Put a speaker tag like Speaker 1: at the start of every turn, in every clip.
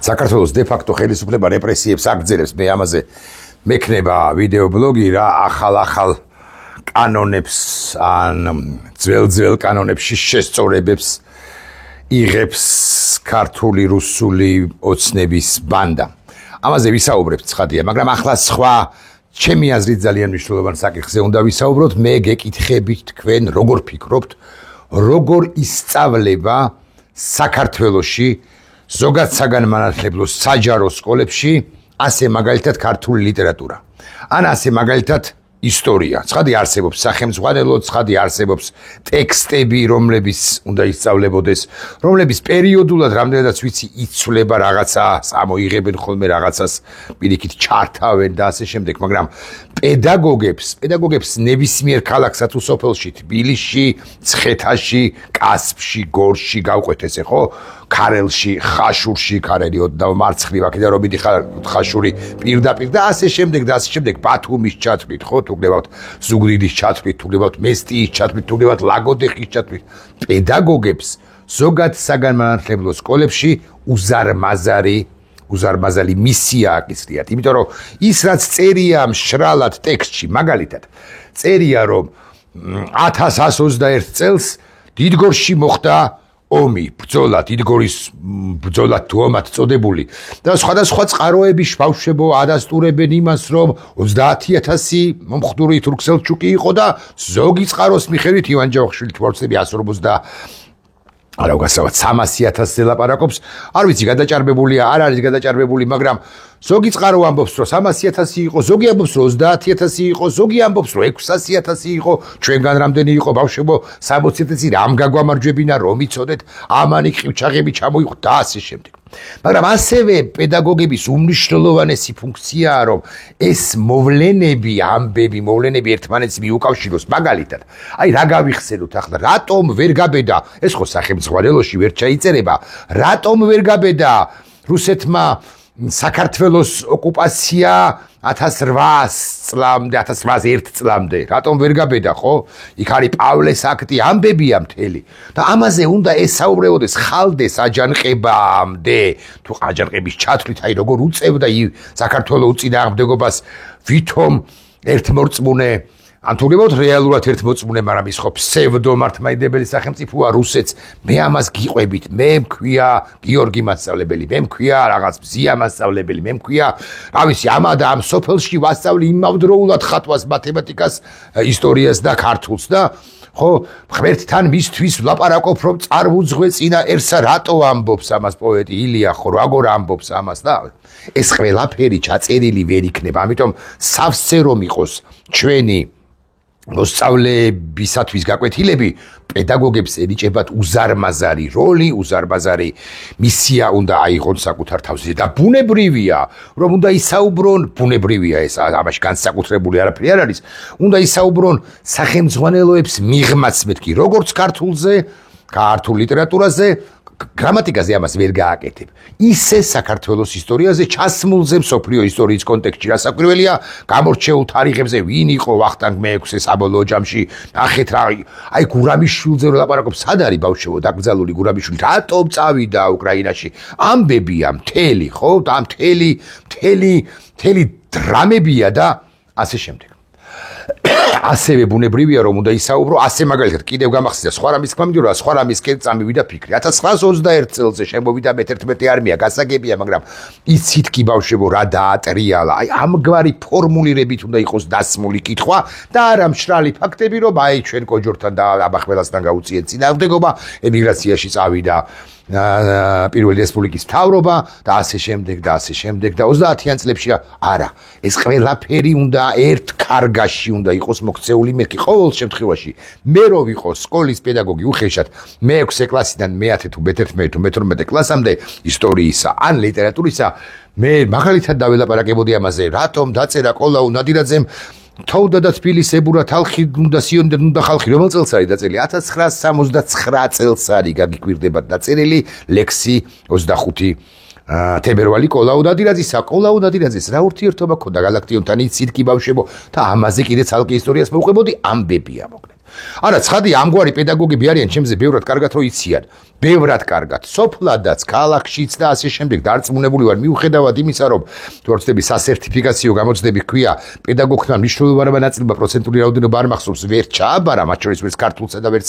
Speaker 1: საქართველოს დე-ფაქტო ხელისუფლება რეპრესიებს აგრძელებს, მე ამაზე მექნება ვიდეო ბლოგი რა ახალ კანონებს ან ძველ კანონებში შესწორებებს იღებს ქართული რუსული ოცნების ბანდა. ამაზე ვისაუბრებთ ცხადია, მაგრამ ახლა სხვა ჩემი აზრით ძალიან მნიშვნელოვანი საკითხზე უნდა ვისაუბროთ. მე გეკითხებით თქვენ როგორ ფიქრობთ, როგორ ისწავლება საქართველოში ზოგად საგანმანათლებლო საჯარო სკოლებში ასე მაგალითად ქართული ლიტერატურა. ან ასე მაგალითად ისტორია. ცხადი არსებობს სახელმძღვანელო, ცხადი არსებობს ტექსტები, რომლებიც უნდა ისწავლებოდეს, რომლებიც პერიოდულად რამდენადაც ვიცი იცვლება რაღაცა, ამოიღებენ ხოლმე რაღაცას, პირიქით ჩართავენ და ასე შემდეგ, მაგრამ პედაგოგებს ნებისმიერ ქალაქსა თუ სოფელში, თბილისში, ცხეთაში, კასპში, გორში გავყვეთ ესე ხო? ქარელში, ხაშურში, ქარელი ოდნავ მარცხნივ აქედან რომ მიდიხარ ხაშური პირდაპირ და ასე შემდეგ, ბათუმის ჩათვლით, ხო? თუ გნებავთ ზუგდიდის ჩათვლით, თუ გნებავთ მესტიის ჩათვლით, თუ გნებავთ ლაგოდეხის ჩათვლით. პედაგოგებს ზოგად საგანმანათლებლო სკოლებში უზარმაზარი მისია აკისრიათ, იმიტომ რომ ის რაც წერია მშრალად ტექსტში, მაგალითად, წერია რომ 1121 წელს დიდგორში მოხდა ომი, ბრძოლა, დიდგორის ბრძოლა თუ ომად წოდებული და სხვადასხვა წყაროები ბავშვებო ადასტურებენ იმას, რომ 30,000 მომხდური თურქ-სელჩუკი იყო და ზოგი წყაროს მიხედვით ივან ჯავახიშვილი თვალწები 300,000-ზე ლაპარაკობს. არ ვიცი გადაჭარბებულია, არ არის გადაჭარბებული, მაგრამ ზოგი წყარო ამბობს, რომ 300,000 იყო, ზოგი ამბობს, რომ 30,000 იყო, ზოგი ამბობს, რომ 600,000 იყო, ჩვენგან რამდენი იყო ბავშვებო, 60,000 რამ გაგვამარჯვებინა, რომ იცოდეთ, ამანი ყივჩაღები ჩამოიყვთ და ასე შემდეგ. მაგრამ ასევე პედაგოგების უმნიშვნელოვანესი ფუნქციაა, რომ ეს მოვლენები, ამბები, მოვლენები ერთმანეთს მიუკავშიროს. მაგალითად, აი რა გავიხსენოთ ახლა, რატომ ვერ გაბედა, ეს ხო სახელმძღვანელოში ვერ ჩაიწერება, რატომ ვერ გაბედა რუსეთმა საქართველოს ოკუპაცია 1801 წლამდე, რატომ ვერ გაბედა, ხო? იქ არის პავლეს აქტი, ამბებია მთელი. და ამაზე უნდა ესაუბრებოდეს, ხალდეს აჯანყებამდე, თუ აჯანყების ჩათვლით, აი როგორ უწევდა საქართველოს უწინააღმდეგობას, ვითომ ერთმორწმუნე ან თუ გებავთ რეალურად ერთმოწმუნე, მაგრამ ის ხო ფსევდომართლმადიდებელი სახელმწიფოა რუსეთს. მე ამას გიყვებით, მე მქვია გიორგი მასწავლებელი, მე მქვია რაღაც მზია მასწავლებელი, მე მქვია, რა ვიცი, ამა და ამ სოფელში ვასწავლი იმავდროულად ხატვას, მათემატიკას, ისტორიას და ქართულს და ხო, ღმერთთან მისთვის ვლაპარაკობ, რომ წარვუძღვე წინაერსა რატო ამბობს ამას პოეტი ილია, ხო, როგორ ამბობს ამას და ეს ყველაფერი ჩაწერილი ვერ იქნება, ამიტომ სავსე რომ იყოს ჩვენი მოსწავლებისათვის გაკვეთილები, პედაგოგებს ენიჭებათ უზარმაზარი როლი, უზარმაზარი მისია უნდა აიღონ საკუთარ თავზე და ბუნებრივია, რომ უნდა ისაუბრონ, ბუნებრივია ეს, ამაში განსაკუთრებული არაფერი არ არის, უნდა ისაუბრონ სახელმძღვანელოებს მიღმაც მეთქი, როგორც ქართულზე, ქართულ ლიტერატურაზე, გრამატიკაზე ამას ვერ გააკეთებ. ისე საქართველოს ისტორიაზე ჩასმულზე მსოფლიო ისტორიის კონტექსტში რასაკვირველია, გამორჩეულ თარიღებზე ვინ იყო ვახტანგ მე-6 საბოლოო ჯამში, ნახეთ რა, აი გურამიშვილზე რო ლაპარაკობ, სად არის ბავშვებო დაკრძალული გურამიშვილი, რატომ წავიდა უკრაინაში? ამბებია მთელი, ხო? და მთელი დრამებია და ასე შემდეგ. ასევე ბუნებრივია რომ უნდა ისაუბრო, ასე მაგალითად კიდევ გამახსენდა სხვა რამის გამიჯერა, სხვა რამის წამივიდა ფიქრი. 1921 წელზე შემოვიდა მე-11 არმია, გასაგებია, მაგრამ იცით კი ბავშვებო რა დაატრიალა. აი ამგვარი ფორმულირებით უნდა იყოს დასმული კითხვა და არა მშრალი ფაქტები, რომ აი ჩვენ კოჯორთან და აბახველასთან გაუწიეთ წინააღმდეგობა, ემიგრაციაში წავიდა პირველი რესპუბლიკის მთავრობა და ასე შემდეგ და 30-იან წლებში არა, ეს ყველაფერი უნდა ერთ კარგაში უნდა იყოს მოქცეული მერქი. ყოველ შემთხვევაში მე რო ვიყო სკოლის პედაგოგი უხეშად მე-6 კლასიდან მე-10 თუ მე-11 თუ მე-12 კლასამდე ისტორიისა ან ლიტერატურისა, მე მაგალითად დაველაპარაკებოდი ამაზე, რატომ დაწერა კოლაუ ნადირაძემ თოვდა და თბილისებურა თალხი უნდა სიონდა უნდა ხალხი, რომელ წელს არის დაწერილი? 1969 წელს არის გაგიკვირდება დაწერილი ლექსი 25 თებერვალი კოლაუ ნადირაძის რა ურთიერთობა ქონდა გალაქტიონთან, იცით კი ბავშვებო და ამაზე კიდე ცალკე ისტორიას მოვყვებოდი, ამბებია მოკლედ. არა, ცხადია, ამგვარი პედაგოგები არიან ჩემზე ბევრად კარგად რო იციან. ბევრად კარგად. სოფლადაც, ქალაქშიც და ასე შემდეგ დარწმუნებული ვარ მიუხედავად იმისა, რომ თორცდები სასერტიფიკაციო გამოწვევები ჰქვია, პედაგოგთან მნიშვნელოვანი ნაწილობა პროცენტული რაოდენობა არ მახსოვს, ვერ ჩააბარა, მათ შორის ვერც ქართულსა და ვერც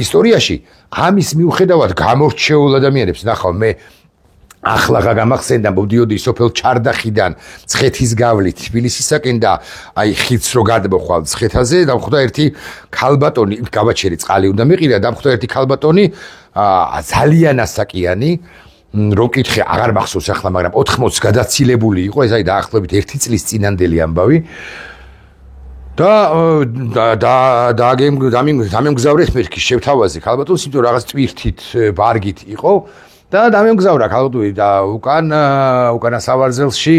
Speaker 1: ისტორიაში. ამის მიუხედავად გამორჩეულ ადამიანებს ნახავ მე ახლა გამახსენდა მოდიოდი სოფელ ჩარდახიდან ცხეთის გავლით თბილისისაკენ და აი ხიდს რო გადმოხვალ ცხეთაზე დამხვდა ერთი ქალბატონი გავაჩერი წყალი უნდა მეყირა დამხვდა ერთი ქალბატონი ძალიან ასაკიანი რო კითხე აღარ მახსოვს ახლა მაგრამ 80 გადაცილებული იყო ეს აი დაახლოებით 1 წლის წინანდელი ამბავი და დამემგზავრეთ მეთქი შევთავაზე ქალბატონს იმიტომ რაღაც ტვირთით ბარგით იყო და დამემგზავრა ქალბატონი და უკანა სავარძელში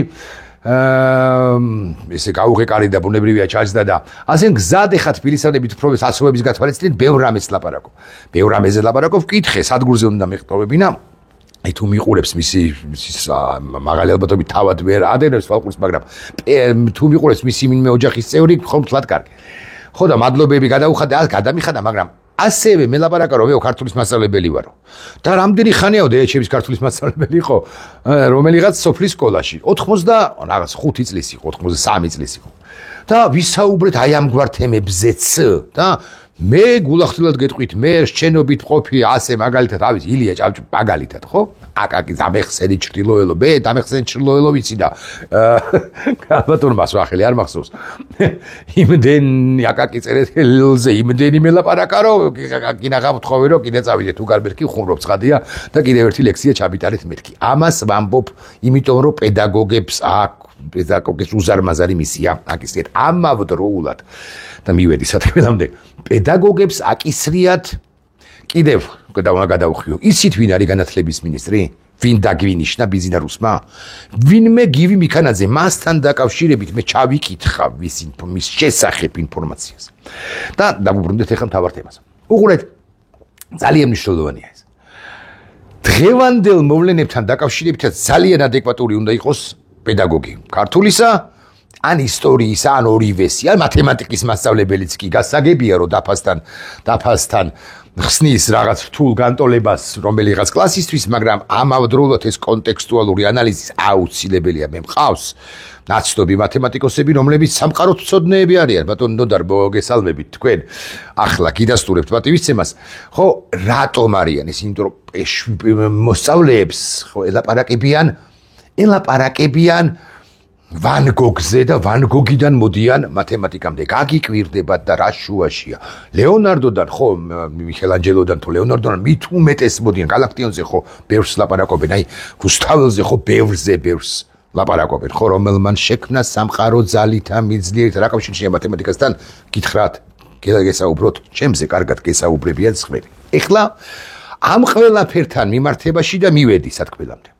Speaker 1: ესე გაუღეკარი და ბუნებრივია ჩაჯდა და ასე გზად ეხა თბილისელები უფრო ასოების გათვალისწინეთ ბევრ რამეს ლაპარაკობ. ბევრ რამეზე ლაპარაკობ, ვკითხე სადგურზე უნდა მიყტოვებინა. აი თუ მიყურებს მისი მაღალი ალბათობით თავად ვერ ადენებს ფალკურს, მაგრამ თუ მიყურებს მისი მინმე ოჯახის წევრი, ხომ თლად კარგი. ხო და მადლობები გადაუხადა, გადამიხადა, მაგრამ ასევე მე ლაპარაკა რომ მე ქართულის მასწავლებელი ვარო. და რამდენი ხანიაო დეეჩების ქართულის მასწავლებელი იყო, რომელიღაც სოფლის სკოლაში. 85 წლის იყო, 83 წლის იყო. და ვისაუბრეთ აი ამგვარ თემებზეც და მე გულახდილად გეტყვით, მე შენობით ყოფი ასე მაგალითად ავის ილია ჭავჭ მაგალითად, ხო? აკაკი დამეხსენი ჭრილოელო, მე დამეხსენი ჭრილოელო ვიცი და ბატონმა სვახელი არ მახსოვს. იმდენი აკაკი წერეთელზე, იმდენი მელაპარაკა რომ კინაღა ვთხოვე რომ კიდე წავიდე თუ გარბერკი ხუმრობ ცხადია და კიდევ ერთი ლექსია ჩაბიტარეთ მეთქი. ამას ვამბობ, იმიტომ რომ პედაგოგებს პედაგოგის უზარმაზარი მისია აკისრიათ ამავდროულად და მივედი სათქმელამდე პედაგოგებს აკისრიათ კიდევ გადავხიო ისიც ვინ არის განათლების მინისტრი ვინ დაგვინიშნა ბიზინა რუსმა ვინმე გივი მიქანაძე მასთან დაკავშირებით მე ჩავიკითხავ მის შესახებ ინფორმაციას და დავუბრუნდეთ ახლა მთავარ თემას უყურეთ ძალიან მნიშვნელოვანია ეს დღევანდელ მოვლენებთან დაკავშირებითაც ძალიან ადეკვატური უნდა იყოს პედაგოგი ქართულისა ან ისტორიისა ან ორივესი ან მათემატიკის მასწავლებელიც კი გასაგებია რომ დაფასთან ხსნის რაღაც რთულ განტოლებას რომელიღაც კლასისთვის მაგრამ ამავდროულად ეს კონტექსტუალური ანალიზის აუცილებელია მე მყავს ნაცნობი მათემატიკოსები რომლებიც სამყაროს მცოდნეები არიან ბატონ ნოდარ მოგესალმებით თქვენ ახლა გიდასტურებთ პატივისცემას ხო რატომ არიან ეს იმიტომ რომ მოსწავლეებს ხო ელაპარაკებიან ვან გოგზე და ვან გოგიდან მოდიან მათემატიკამდე გაგიკვირდებათ და რა შუაშია ლეონარდოდან ხო მიქელანჯელოდან თუ ლეონარდოდან მით უმეტეს მოდიან გალაქტიონზე ხო ბევრს ლაპარაკობენ აი გუსტაველზე ხო ბევრს ლაპარაკობენ ხო რომელმან შექმნა სამყარო ძალითა მიძლიერით რა კავშირია მათემატიკასთან გითხრათ გესაუბროთ ჩემზე კარგად გესაუბრებიან სხვები ეხლა ამ ყველაფერთან მიმართებაში და მივედი სათქმელამდე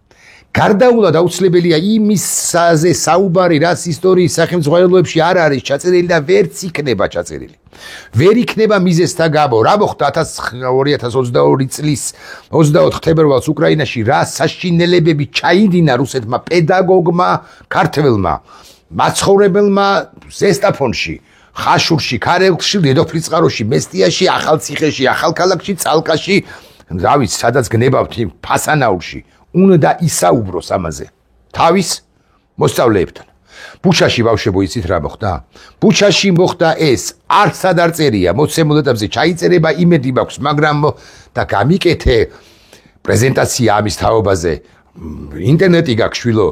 Speaker 1: გარდაულად აუცილებელია იმისაზე საუბარი, რაც ისტორიის სახელმძღვანელოებში არ არის ჩაწერილი და ვერც იქნება ჩაწერილი. ვერ იქნება მიზეზთა გაბო. რა მოხდა 2022 წლის 24 თებერვალს უკრაინაში რა საშინელებები ჩაიდინა რუსეთმა პედაგოგმა, ქართველმა, მაცხოვრებელმა ზესტაფონში, ხაშურში, ქარელში, დედოფლისწყაროში, მესტიაში, ახალციხეში, ახალქალაქში, წალკაში, რა ვიცი, სადაც გნებავთ იმ ფასანაურში. უნდა ისაუბროს ამაზე თავის მოსწავლეებთან. ბუჩაში ბავშვებო იცით რა მოხდა? ბუჩაში მოხდა ეს არც არ წერია მოცემულ ეტაპზე ჩაიწერება იმედი მაქვს მაგრამ და გამიკეთე პრეზენტაცია ამის თაობაზე ინტერნეტი გაქშვილო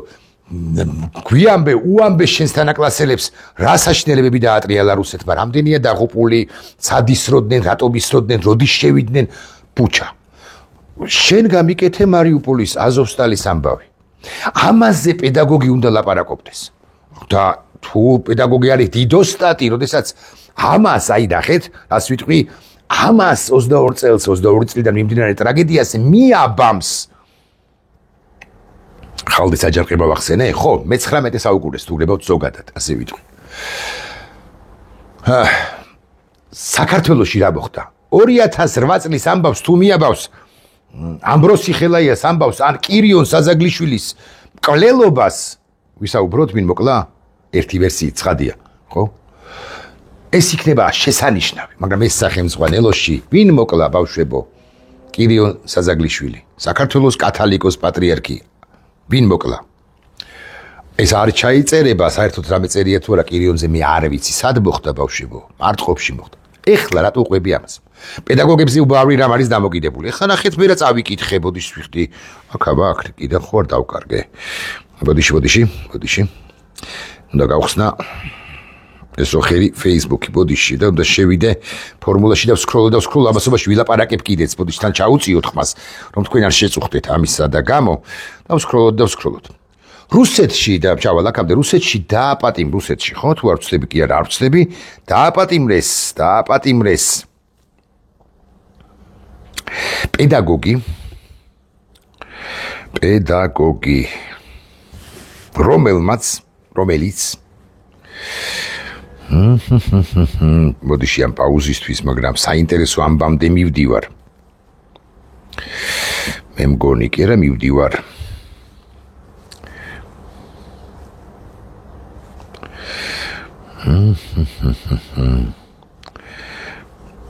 Speaker 1: გვიამბე უამბე შენს თანაკლასელებს რა საშინელებები დაატრიალა რუსეთმა რამდენია დაღუპული სად ისროდნენ რატომ ისროდნენ როდის შევიდნენ ბუჩა შენ გამიკეთე მარიუპოლის აზოვსტალის ამბავი. ამაზე პედაგოგი უნდა ლაპარაკობდეს. და თუ პედაგოგი არის დიდოსტატი, როდესაც ამას აი ნახეთ, რას ვიტყვი, ამას 22 წლიდან მიმდინარე ტრაგედიას მიაბამს. ხალხის აჯანყება ვახსენე, ხო, მე-19 საუკუნეს თუ გრებავთ ზოგადად, ასე ვიტყვი. საქართველოში რა მოხდა? 2008 წლის ამბავს თუ მიაბავს ამბროსი ხელაიას ამბავს ან კირიონ საზაგლიშვილის მკვლელობას ვისაუბროთ ვინ მოკლა ერთი ვერსიით ცხადია ხო ეს იქნება შესანიშნავი, მაგრამ ეს სახელმწიფოელოში ვინ მოკლა ბავშვებო? კირიონ საზაგლიშვილი, საქართველოს კათოლიკოს პატრიარქი. ვინ მოკლა? ეს არ ჩაიწერება, საერთოდ რამე წერია თუ არა კირიონზე მე არ ვიცი, სად მოხდა ბავშვებო? მარტყოფში მოხდა. ეხლა რატო ყვები ამას? პედაგოგებზე უბავრი რამ არის დამოკიდებული. ეხლა ნახეთ მე რა წავიკითხე, ბოდიში ვიხდი. აქ კიდე ხوار დავკარგე. ბოდიში. უნდა გავხსნა ეს ოხერი Facebook-ი ბოდიში და უნდა შევიდე ფორმულაში და ვსკროლო ამასობაში ვილაპარაკებ კიდეც ბოდიშთან ჩაუწიოთ ხმას, რომ თქვენ არ შეწუხდეთ ამისა და გამო და ვსკროლოთ. რუსეთში და ჩავალ აქამდე რუსეთში დააპატიმ რუსეთში ხო თუ არ ვცდები კი არა არ ვცდები დააპატიმრეს პედაგოგი რომელიც მოდიში ამ პაუზისთვის მაგრამ საინტერესო ამბამდე მივდივარ მე მგონი კი რა მივდივარ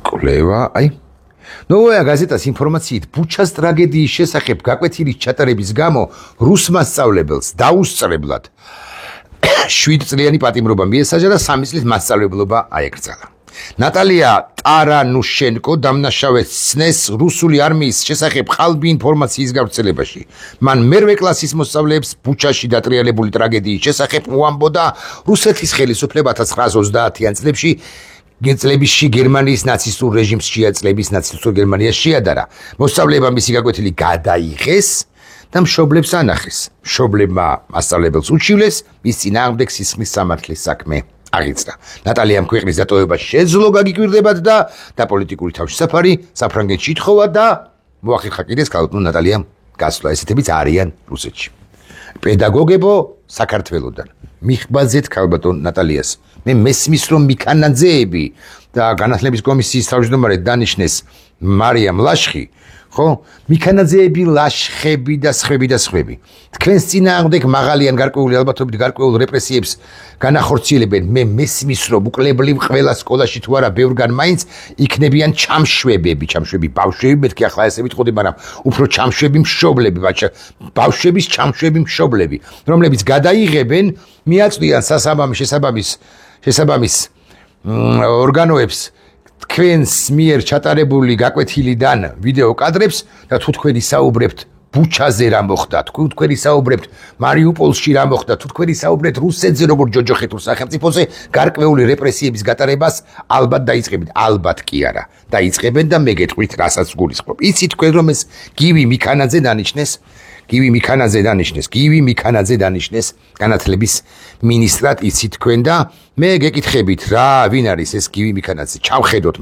Speaker 1: კვლევა აი ნოვოია გაზეტას ინფორმაციით ბუჩას ტრაგედიის შესახებ გაკვეთილის ჩატარების გამო რუს მასწავლებელს დაუსწრებლად 7 წლიანი პატიმრობა მიესაჯა და 3 წლის მასწავლებლობა აეკრძალა. ნატალია ტარანუშენკო დამნაშავეს ცნეს რუსული არმიის შესახებ ხალბი ინფორმაციის გავრცელებაში. მან მერვე კლასის მოსწავლეებს ბუჩაში დატრიალებული ტრაგედიის შესახებ უამბოდა რუსეთის ხელისუფლება 1930-იან წლებში გერმანიის ნაცისტურ რეჟიმს შეაწლების ნაცისტურ გერმანიას შეადარა. მოსწავლეებმა მისი გაკვეთილი გადაიღეს და მშობლებს ანახეს. მშობლებმა მასწავლებელს უჩივლეს, მის წინააღმდეგ სისხლის სამართლის საქმე აღიძრა. ნატალიამ ქვეყნის დატოვება შეძლო გაგიკვირდებათ და პოლიტიკური თავშესაფარი საფრანგეთში ითხოვა და მოახერხა კიდეც ქალბატონ ნატალიამ გასვლა. ესეთებიც არიან რუსეთში. პედაგოგებო საქართველოდან მიხბაძეთ ქალბატონ ნატალიას. მე მესმის რომ მიქანაძეები და განათლების კომისიის თავმჯდომარე დანიშნეს მარიამ ლაშხი ხო მიქანაძეები ლაშხები და სხვები თქვენს წინააღმდეგ მაღალიან გარკვეული ალბათობით გარკვეულ რეპრესიებს განახორციელებენ მე მესმის რომ უკლებლივ ყველა სკოლაში თუ არა ბევრგან მაინც იქნებიან ჩამშვები ბავშვები მეთქი ახლა ესე ვიტყოდი მაგრამ უფრო ჩამშვები მშობლები ბავშვების ჩამშვები მშობლები რომლებიც გადაიღებენ მიაწვდიან შესაბამის ორგანოებს თქვენს მიერ ჩატარებული გაკვეთილიდან ვიდეო კადრებს და თუ თქვენი საუბრებთ ბუჩაზე რა მოხდა, თუ თქვენი საუბრებთ მარიუპოლში რა მოხდა, თუ თქვენი საუბრებთ რუსეთზე როგორ ჯოჯოხეთურ სახელმწიფოზე გარკვეული რეპრესიების გატარებას ალბათ დაიწყებენ, ალბათ კი არა. დაიწყებენ და მე გეტყვით რასაც გულისხმობ. იცით თქვენ რომ ეს გივი მიქანაძე დანიშნეს განათლების მინისტრად იცით თქვენ და მე გეკითხებით რა ვინ არის ეს გივი მიქანაძე ჩავხედავდი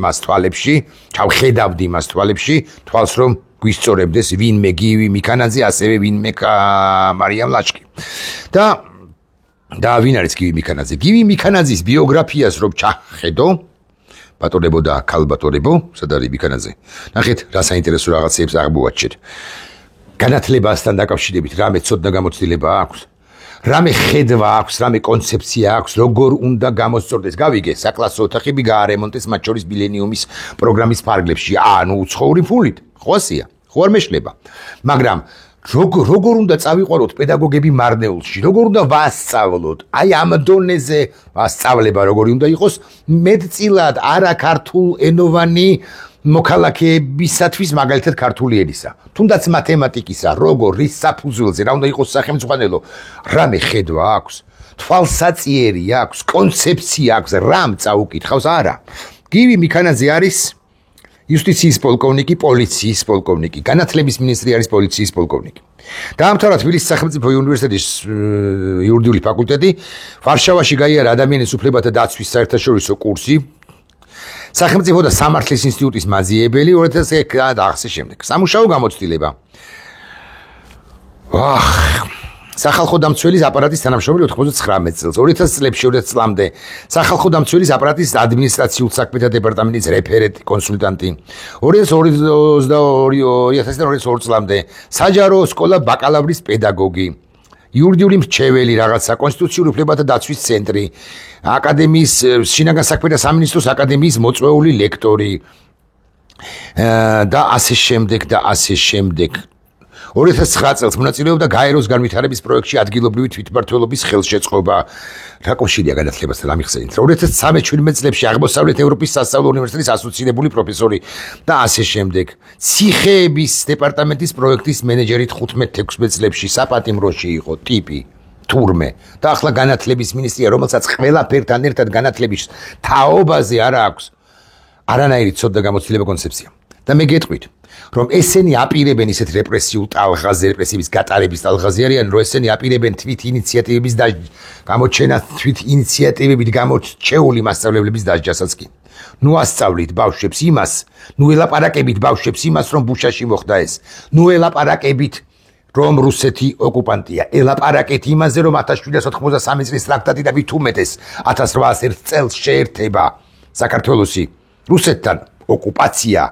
Speaker 1: მას თვალებში თვალს რომ გვისწორებდეს ვინმე გივი მიქანაძე ასევე ვინმე მარიამ ლაშკი და ვინ არის გივი მიქანაძე გივი მიქანაძის ბიოგრაფიას რომ ჩახედო ბატონებო და ქალბატონებო სად არის მიქანაძე ნახეთ რა საინტერესო რაღაცებს აღმოაჩენთ განათლებასთან დაკავშირებით რამე ცოდნა გამოცდილება აქვს რამე ხედვა აქვს რამე კონცეფცია აქვს როგორ უნდა გამოსწორდეს გავიგე საკლასო ოთახები გაარემონტეს მათ შორის მილენიუმის პროგრამის ფარგლებში ანუ უცხოური ფულით ხოსია ხო არ მეშლება მაგრამ როგორ უნდა წავიყვაროთ პედაგოგები მარნეულში როგორ უნდა ვასწავლოთ აი ამ დონეზე ვასწავლება როგორი უნდა იყოს მეტწილად არა ქართულ ენოვანი მოქალაქეებისათვის მაგალითად ქართული ენისა თუნდაც მათემატიკისა როგორ რის საფუძველზე რა უნდა იყოს სახელმწიფო რამე ხედვა აქვს თვალსაწიერი აქვს კონცეფცია აქვს რამ წაუკითხავს არა გივი მიქანაძე არის იუსტიციის პოლკოვნიკი პოლიციის პოლკოვნიკი განათლების მინისტრი არის პოლიციის პოლკოვნიკი დაამთავრა თბილისის სახელმწიფო უნივერსიტეტის იურიდიული ფაკულტეტი ვარშავაში გაიარა ადამიანის უფლებათა დაცვის საერთაშორისო კურსი სახელმწიფო და სამართლის ინსტიტუტის მაძიებელი 2009 და ახსის შემდეგ. სამუშაო გამოცდილება. სახალხო დამცველის აპარატის თანამშრომელი 99 წელს 2000 წლამდე სახალხო დამცველის აპარატის ადმინისტრაციულ საქმეთა დეპარტამენტის რეფერენტი კონსულტანტი 2022 წლამდე საჯარო სკოლა ბაკალავრის პედაგოგი იურიდიული მრჩეველი, რაღაცა კონსტიტუციური უფლებათა დაცვის ცენტრი, აკადემიის შინაგან საქმეთა სამინისტროს აკადემიის მოწვეული ლექტორი და ასე შემდეგ. 2009 წელს მონაწილეობდა გაეროს განვითარების პროექტში ადგილობრივი თვითმმართველობის ხელშეწყობა. რა კავშირია განათლებასთან ამიხსენით. 2013 წლებში აღმოსავლეთ ევროპის სასწავლო უნივერსიტეტის ასოცირებული პროფესორი და ასე შემდეგ. ციხეების დეპარტამენტის პროექტის მენეჯერი 15-16 წლებში საპატიმროში იყო ტიპი თურმე და ახლა განათლების მინისტრია, რომელსაც ყველაფერთან ერთად განათლების თაობაზე არ აქვს არანაირი ცოდნა გამოცდილება კონცეფცია. და მე გეტყვით რომ ესენი აპირებენ ისეთ რეპრესიულ ტალღაზე, რეპრესიების გატარების ტალღაზე არიან, რომ ესენი აპირებენ თვით ინიციატივების და გამოჩენას თვით ინიციატივებით გამოჩეული მასწავლებლების დასჯასაც კი. ნუ ასწავლით ბავშვებს იმას, ნუ ელაპარაკებით ბავშვებს იმას, რომ ბუშაში მოხდა ეს. ნუ ელაპარაკებით რომ რუსეთი ოკუპანტია. ელაპარაკეთ იმაზე, რომ 1793 წლის ტრაქტატი და მით უმეტეს 1801 წელს შეერთება საქართველოსი რუსეთთან ოკუპაცია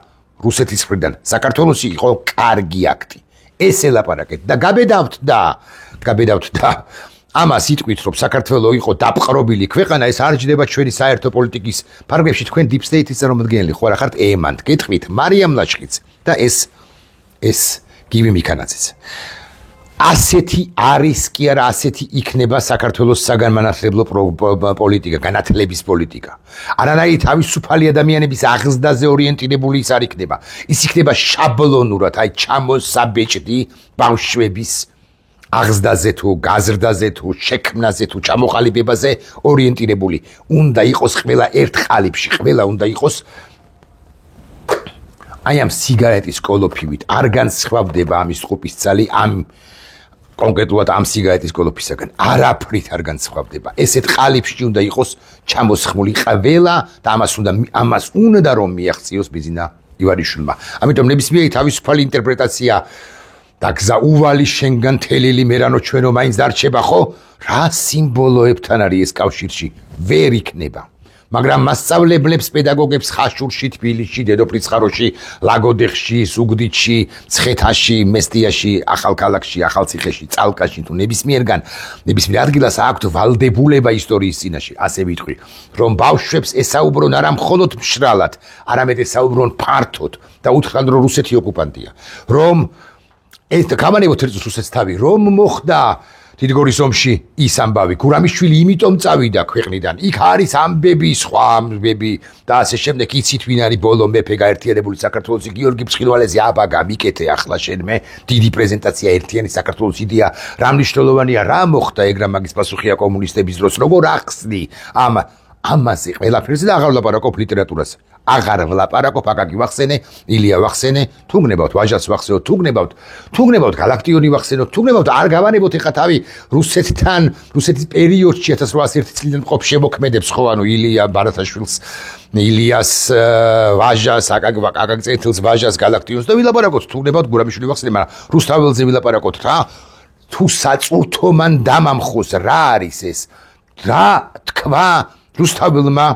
Speaker 1: რუსეთის მხრიდან საქართველოსი იყო კარგი აქტი. ეს ელაპარაკეთ და გაბედავთ და ამას იტყვით, რომ საქართველო იყო დაპყრობილი ქვეყანა, ეს არ ჯდება ჩვენი საერთო პოლიტიკის ფარგლებში. თქვენ deep state-ის წარმომადგენელი ხო არა ხართ ემანთ. გეტყვით მარიამ ლაშხიც და ეს გივი მიქანაძეც. ასეთი არის კი არა, ასეთი იქნება საქართველოს საგანმანათლებლო პოლიტიკა, განათლების პოლიტიკა. არანაირი თავისუფალი ადამიანების აღზრდაზე ორიენტირებული ის არ იქნება. ის იქნება შაბლონურად, აი ჩამოსაბეჭდი ბავშვების აღზრდაზე თუ გაზრდაზე თუ შექმნაზე თუ ჩამოყალიბებაზე ორიენტირებული. უნდა იყოს ყველა ერთ ყალიბში, ყველა უნდა იყოს აი ამ სიგარეტის კოლოფივით არ განსხვავდება ამის ხუპის ძალი ამ კონკრეტულად ამ სიგარეტის კოლოფისაგან არაფრით არ განსხვავდება. ესეთ ყალიბში უნდა იყოს ჩამოსხმული ყველა და ამას უნდა რომ მიაღწიოს ბიზინა ივანიშვილმა. ამიტომ ნებისმიერი თავისუფალი ინტერპრეტაცია და გზა უვალი შენგან თელილი მერანო ჩვენო მაინც დარჩება ხო? რა სიმბოლოებთან არის ეს კავშირში? ვერ იქნება. მაგრამ მასწავლებლებს, პედაგოგებს ხაშურში, თბილისში, დედოფლისწყაროში, ლაგოდეხში, ზუგდიდში, ცხეთაში, მესტიაში, ახალქალაქში, ახალციხეში, წალკაში თუ ნებისმიერ ადგილას აქვთ ვალდებულება ისტორიის წინაშე. ასე ვიტყვი, რომ ბავშვებს ესაუბრონ არა მხოლოდ მშრალად, არამედ ესაუბრონ ფართოდ და უთხრან რომ რუსეთი ოკუპანტია. რომ ეს გამანებოთ ერთ რუსეთს თავი, რომ მოხდა დიდგორის ომში ის ამბავი, გურამიშვილი იმიტომ წავიდა ქვეყნიდან. იქ არის ამბები, სხვა ამბები და ასე შემდეგ. იცით ვინ არის ბოლო მეფე გაერთიანებული საქართველოსი? გიორგი ბრწყინვალეზე. აბაგა მიკეთე ახლა შენ მე დიდი პრეზენტაცია ერთიანი საქართველოს იდეა. რა მნიშვნელოვანია, რა მოხდა ეგრა მაგის პასუხია კომუნისტების დროს, როგორ ახსნი ამაზე ყველაფერზე და აღარ ვლაპარაკობ ლიტერატურაზე. აღარ ვლაპარაკობ, აკაკი ვახსენე, ილია ვახსენე, თუ გნებავთ ვაჟას ვახსენოთ, თუ გნებავთ გალაქტიონი ვახსენოთ, თუ გნებავთ არ გავანებოთ ეხა თავი რუსეთთან, რუსეთის პერიოდში 1801 წლიდან მყოფ შემოქმედებს ხო, ანუ ილია ბარათაშვილს, ილიას ვაჟას, აკაკ წერეთელს ვაჟას, გალაქტიონს და ვილაპარაკოთ, თუ გნებავთ გურამიშვილი ვახსენე, მაგრამ რუსთაველზე ვილაპარაკოთ რა, თუ საწურთო მან დამამხოს რა არის ეს? რა თქვა რუსთაველმა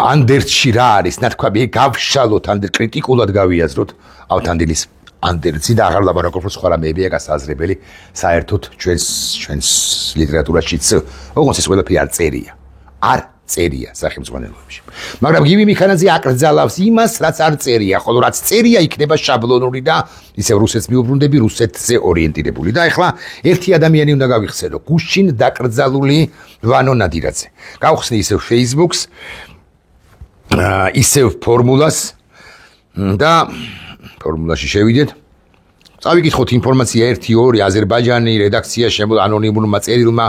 Speaker 1: ანდერძში რა არის? ნათქვა მე გავშალოთ ანდერ კრიტიკულად გავიაზროთ ავთანდილის ანდერძი და აღარ ლაპარაკობ რომ სხვა რამეებია გასაზრებელი საერთოდ ჩვენს ლიტერატურაშიც ოღონდ ეს ყველაფერი არ წერია სახელმწიფოებში. მაგრამ გივი მიქანაძე აკრძალავს იმას, რაც არ წერია, ხოლო რაც წერია იქნება შაბლონური და ისევ რუსეთს მიუბრუნდები, რუსეთზე ორიენტირებული. და ეხლა ერთი ადამიანი უნდა გავიხსენო, გუშინ დაკრძალული ვანო ნადირაძე. გავხსნი ისევ Facebook-ს, ისევ ფორმულას და ფორმულაში შევიდეთ. წავიკითხოთ ინფორმაცია 1-2 აზერბაიჯანი რედაქცია ანონიმურმა წერილმა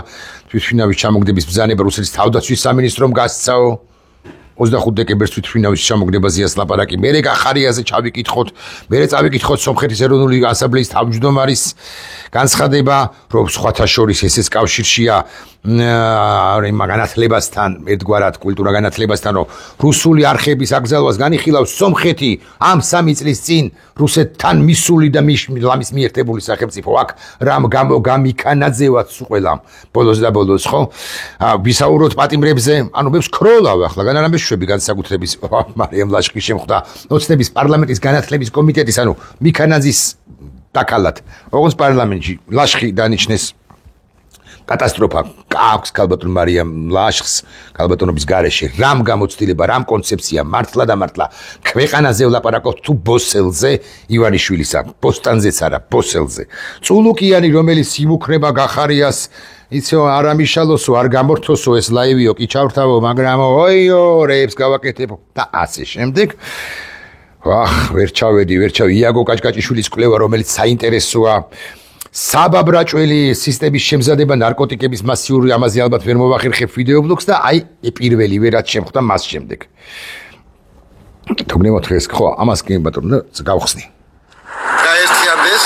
Speaker 1: თვითმფრინავის ჩამოგდების ბრძანება რუსეთის თავდაცვის სამინისტრომ გასცაო 25 დეკემბერს თვითმფრინავის ჩამოგდებაზეა ლაპარაკი. მერე გახარიაზე ჩავიკითხოთ, მერე წავიკითხოთ სომხეთის ეროვნული ასამბლეის თავმჯდომარის განცხადება, რომ სხვათა შორის ეს კავშირშია განათლებასთან, ერთგვარად კულტურა განათლებასთან, რომ რუსული არხების აკრძალვას განიხილავს სომხეთი ამ 3 წლის წინ რუსეთთან მისული და ლამის მიერთებული სახელმწიფო აქ რამ გამიქანაძევაც ყველამ ბოლოს და ბოლოს ხო ვისაუბროთ პატიმრებზე, ანუ მე ვსკროლავ ახლა განანამეშვები განსაკუთრების მარიამ ლაშხის შემხვდა ოცნების პარლამენტის განათლების კომიტეტის, ანუ მიქანაძის დაკალათ. ოღონდ პარლამენტში ლაშხი დანიშნეს კატასტროფა აქვს ქალბატონ მარიამ ლაშხს ქალბატონობის გარეშე რამ გამოცდილება რამ კონცეფცია მართლა და მართლა ქვეყანაზე ვლაპარაკობთ თუ ბოსელზე ივანიშვილისა ბოსტანზეც არა ბოსელზე წულუკიანი რომელიც იმუქრება გახარიას იცო არ ამიშალოსო არ გამორთოსო ეს ლაივიო კი ჩავრთავო მაგრამ ოიო რეებს გავაკეთებო და ასე შემდეგ ვერ ჩავედი იაგო კაჭკაჭიშვილის კვლევა რომელიც საინტერესოა საბაბრაჭველი სისტემის შემზადება ნარკოტიკების მასიური ამაზე ალბათ ვერ მოვახერხებ ვიდეობლოგს და აი პირველი ვერაც შემხვდა მას შემდეგ. თოგნე მოთხეს ხო ამას კი ბატონო გავხსნი.
Speaker 2: და ერთიანდეს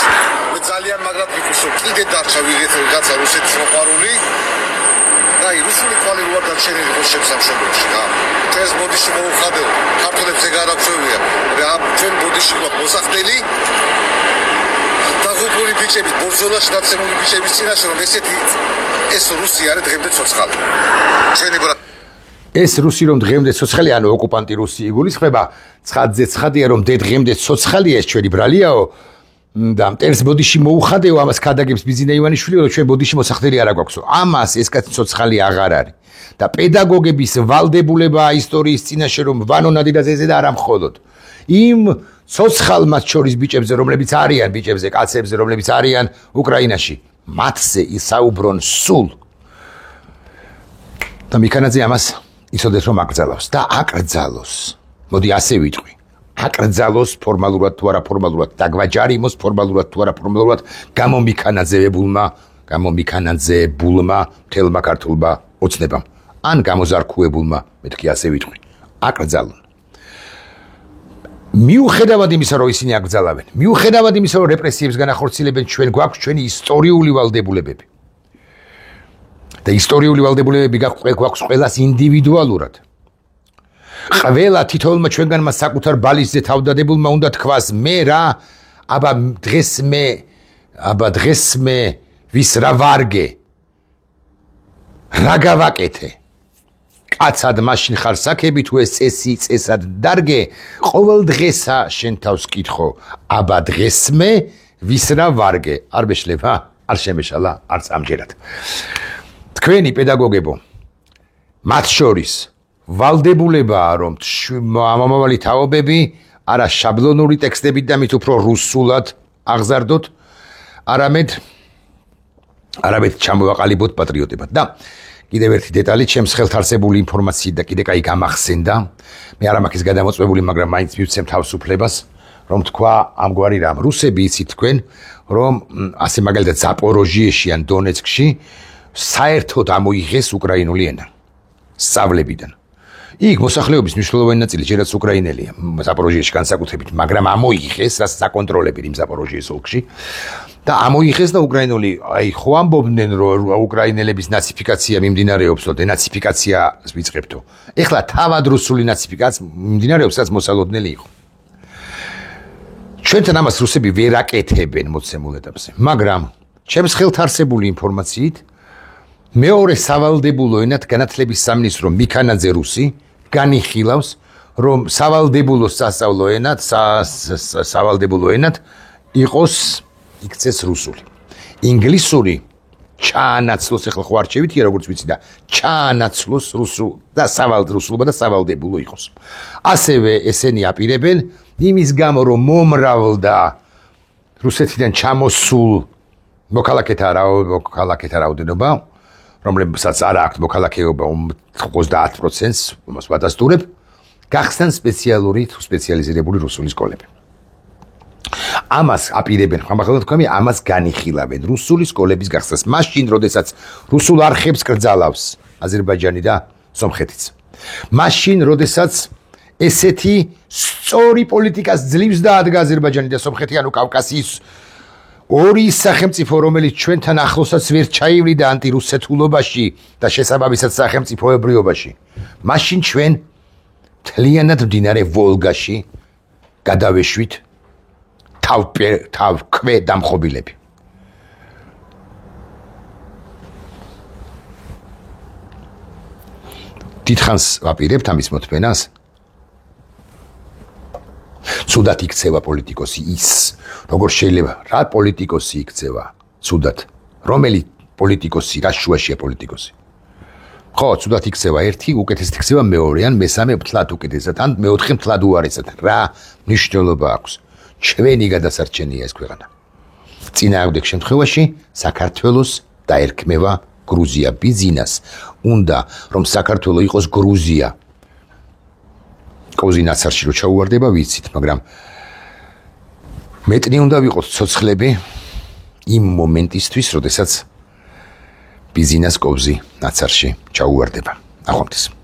Speaker 2: მე ძალიან მაგრად ვიქუსო კიდე დარჩა ვიღაცა რუსეთის მოყარული და რუსული კვალირუა დარჩენილი რუსებს სამშობლოში და ეს ბოდიში მოუხადე ქართულებს ეგარ აქვსოვია რა ჩვენ ბოდიში მოსახდელი გული ბიჭების ბორზოლაში დაცემული ბიჭების წინაშე რომ ესეთი ეს რუსი არის დღემდე ცოცხალი. ჩვენი ბრა
Speaker 1: ეს რუსი რომ დღემდე ცოცხალი ანუ ოკუპანტი რუსი იგულისხმება ცხადზე ცხადია რომ დღემდე ცოცხალია ეს ჩვენი ბრალიაო და მტერს ბოდიში მოუხადეო ამას ქადაგებს ბიზინა ივანიშვილი რომ ჩვენ ბოდიში მოსახდელი არ აგვაქვსო. ამას ეს კაცი ცოცხალი აღარ არის. და პედაგოგების ვალდებულება ისტორიის წინაშე რომ ვანო ნადიდაძეზე და არა მხოლოდ იმ ცოცხალ მათ შორის ბიჭებზე რომლებიც არიან ბიჭებზე კაცებზე რომლებიც არიან უკრაინაში მათზე ისაუბრონ სულ და მიქანაძე ამას იცოდეს რომ აკრძალავს და აკრძალოს მოდი ასე ვიტყვი აკრძალოს ფორმალურად თუ არა ფორმალურად დაგვაჯარიმოს ფორმალურად თუ არა ფორმალურად გამომიქანაძეებულმა თელმა ქართულმა ოცნებამ ან გამოზარქუებულმა მეთქი ასე ვიტყვი აკრძალონ მიუხედავად იმისა რომ ისინი აკრძალავენ მიუხედავად იმისა რომ რეპრესიებს განახორციელებენ ჩვენ გვაქვს ჩვენი ისტორიული ვალდებულებები და ისტორიული ვალდებულებები გვაქვს ყველას ინდივიდუალურად ყველა თითოეულმა ჩვენგანმა საკუთარ ბალისზე თავდადებულმა უნდა თქვას მე რა აბა დღეს მე ვის რა ვარგე რა გავაკეთე კაცად მაშინ ხარ საქები თუ ეს წესი წესად დარგე ყოველ დღესა შენ თავს კითხო აბა დღეს მე ვის რა ვარგე არ მეშლება არ შემეშალა არც ამჯერად თქვენი პედაგოგებო მათ შორის ვალდებულებაა რომ ამომავალი თაობები არა შაბლონური ტექსტებით და მით უფრო რუსულად აღზარდოთ არამედ ჩამოვაყალიბოთ პატრიოტებად და კიდევ ერთი დეტალი ჩემს ხელთ არსებული ინფორმაციით და კიდე კაი გამახსენდა მე არ მაქვს გადამოწმებული მაგრამ მაინც მივცემ თავისუფლებას რომ თქვა ამგვარი რამ რუსები იცით თქვენ რომ ასე მაგალითად ზაპოროჟიეში ან დონეცკში საერთოდ ამოიღეს უკრაინული ენა სწავლებიდან იქ მოსახლეობის მნიშვნელოვანი ნაწილი ჯერაც უკრაინელია ზაპოროჟიეში განსაკუთრებით მაგრამ ამოიღეს რაც საკონტროლებით იმ ზაპოროჟიეს ოლქში და ამოიღეს და უკრაინული აი ხო ამბობდნენ რომ უკრაინელების ნაციფიკაცია მიმდინარეობსო დენაციფიკაციას ვიწყებთო ეხლა თავად რუსული ნაციფიკაცია მიმდინარეობს რაც მოსალოდნელი იყო ჩვენთან ამას რუსები ვერ აკეთებენ მოცემულ ეტაპზე მაგრამ ჩემს ხელთ არსებული ინფორმაციით მეორე სავალდებულო ენად განათლების სამინისტრო მიქანაძე რუსი განიხილავს რომ სავალდებულო სასწავლო ენად იყოს იქცეს რუსული. ინგლისური ჩაანაცვლოს ახლა ხო არჩევითია როგორც ვიცი და ჩაანაცვლოს რუსულობა და სავალდებულო იყოს. ასევე ესენი აპირებენ იმის გამო რომ მომრავლდა რუსეთიდან ჩამოსულ მოქალაქეთა რაოდენობა რომლებსაც არ აქვს მოქალაქეობა 30%-ს მას ვადასტურებ გახსნან სპეციალიზირებული რუსული სკოლები. ამას აპირებენ ხმამაღლა თქვენი ამას განიხილავენ რუსული სკოლების გახსნას მაშინ როდესაც რუსულ არხებს კრძალავს აზერბაიჯანი და სომხეთიც მაშინ როდესაც ესეთი სწორი პოლიტიკას ძლივს და ადგა აზერბაიჯანი და სომხეთი ანუ კავკასიის ორი სახელმწიფო რომელიც ჩვენთან ახლოსაც ვერ ჩაივლიდა ანტირუსეთულობაში და შესაბამისად სახელმწიფოებრიობაში მაშინ ჩვენ მთლიანად მდინარე ვოლგაში გადავეშვით თავქვე დამხობილები. დიდხანს ვაპირებთ ამის მოთმენას. ცუდად იქცევა პოლიტიკოსი ის, როგორ შეიძლება რა პოლიტიკოსი იქცევა ცუდად, რომელი პოლიტიკოსი, რა შუაშია პოლიტიკოსი. ხო, ცუდად იქცევა ერთი, უკეთესად იქცევა მეორე, ან მესამე მთლად უკეთესად, ან მეოთხე მთლად უარესად. რა მნიშვნელობა აქვს? ჩვენი გადასარჩენია ეს ქვეყანა. წინააღმდეგ შემთხვევაში საქართველოს დაერქმევა გრუზია. ბიზნეს უნდა რომ საქართველო იყოს გრუზია. კოზინაცარში რო ჩაუვარდება ვიცით, მაგრამ მეტნი უნდა ვიყოთ ცოცხლები იმ მომენტისთვის, როდესაც ბიზნეს კოზი ნაცარში ჩაუვარდება. ახონდეს.